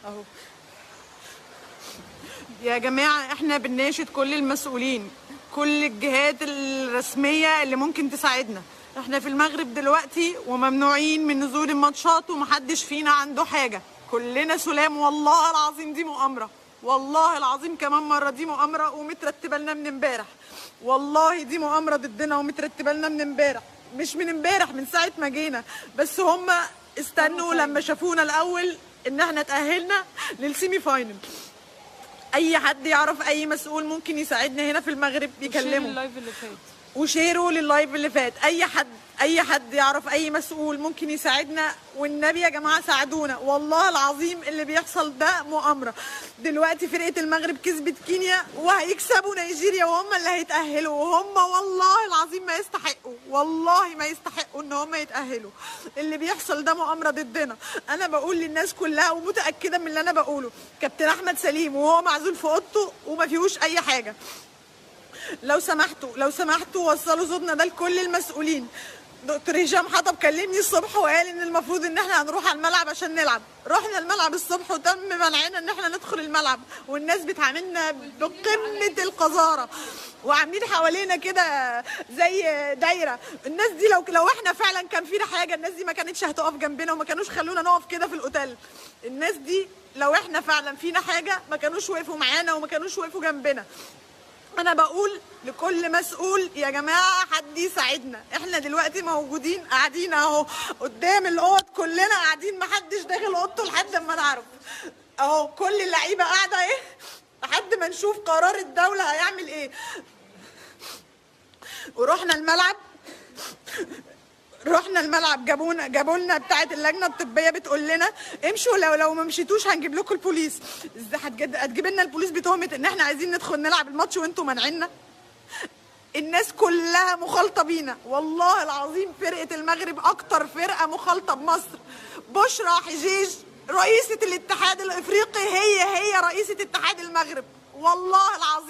اهو. يا جماعه احنا بنناشد كل المسؤولين، كل الجهات الرسميه اللي ممكن تساعدنا. احنا في المغرب دلوقتي وممنوعين من نزول الماتشات ومحدش فينا عنده حاجه، كلنا سلام. والله العظيم دي مؤامره، والله العظيم كمان مره دي مؤامره ومترتبه لنا من امبارح. والله دي مؤامره ضدنا ومترتبه لنا من امبارح، مش من امبارح، من ساعه ما جينا. بس هم استنوا لما شافونا الاول ان احنا اتاهلنا للسيمي فاينل. اي حد يعرف اي مسؤول ممكن يساعدنا هنا في المغرب يكلمه. اللايف اللي فات وشيروا لللايف اللي فات. اي حد يعرف اي مسؤول ممكن يساعدنا، والنبي يا جماعه ساعدونا. والله العظيم اللي بيحصل ده مؤامره. دلوقتي فرقه المغرب كسبت كينيا وهيكسبوا نيجيريا وهم اللي هيتاهلوا، وهم والله العظيم ما يستحقوا، والله ما يستحقوا ان هم يتاهلوا. اللي بيحصل ده مؤامره ضدنا. انا بقول للناس كلها ومتاكده من اللي انا بقوله، كابتن احمد سليم وهو معزول في اوضته وما فيهوش اي حاجه. لو سمحتوا وصلوا صوتنا ده لكل المسؤولين. دكتور هشام حطب كلمني الصبح وقال ان المفروض ان احنا هنروح على الملعب عشان نلعب. رحنا الملعب الصبح وتم منعنا ان احنا ندخل الملعب، والناس بتعاملنا بقمه القذاره وعاملين حوالينا كده زي دايره. الناس دي لو احنا فعلا كان فينا حاجه، الناس دي ما كانتش هتقف جنبنا وما كانوش خلونا نقف كده في الاوتيل. الناس دي لو احنا فعلا فينا حاجه ما كانوش وقفوا معانا وما كانوش وقفوا جنبنا. انا بقول لكل مسؤول يا جماعه حد يساعدنا. احنا دلوقتي موجودين قاعدين اهو قدام الاوض، كلنا قاعدين، محدش داخل اوضته لحد ما نعرف. اهو كل اللعيبه قاعده ايه لحد ما نشوف قرار الدوله هيعمل ايه. ورحنا الملعب جابوا لنا بتاعه اللجنه الطبيه بتقول لنا امشوا، لو ما مشيتوش هنجيب لكم البوليس. ازاي هتجيب لنا البوليس بتهمه ان احنا عايزين ندخل نلعب الماتش وانتوا مانعيننا؟ الناس كلها مخالطه بينا، والله العظيم فرقه المغرب اكتر فرقه مخالطه بمصر. بشرى حجيج رئيسه الاتحاد الافريقي هي رئيسه اتحاد المغرب، والله العظيم.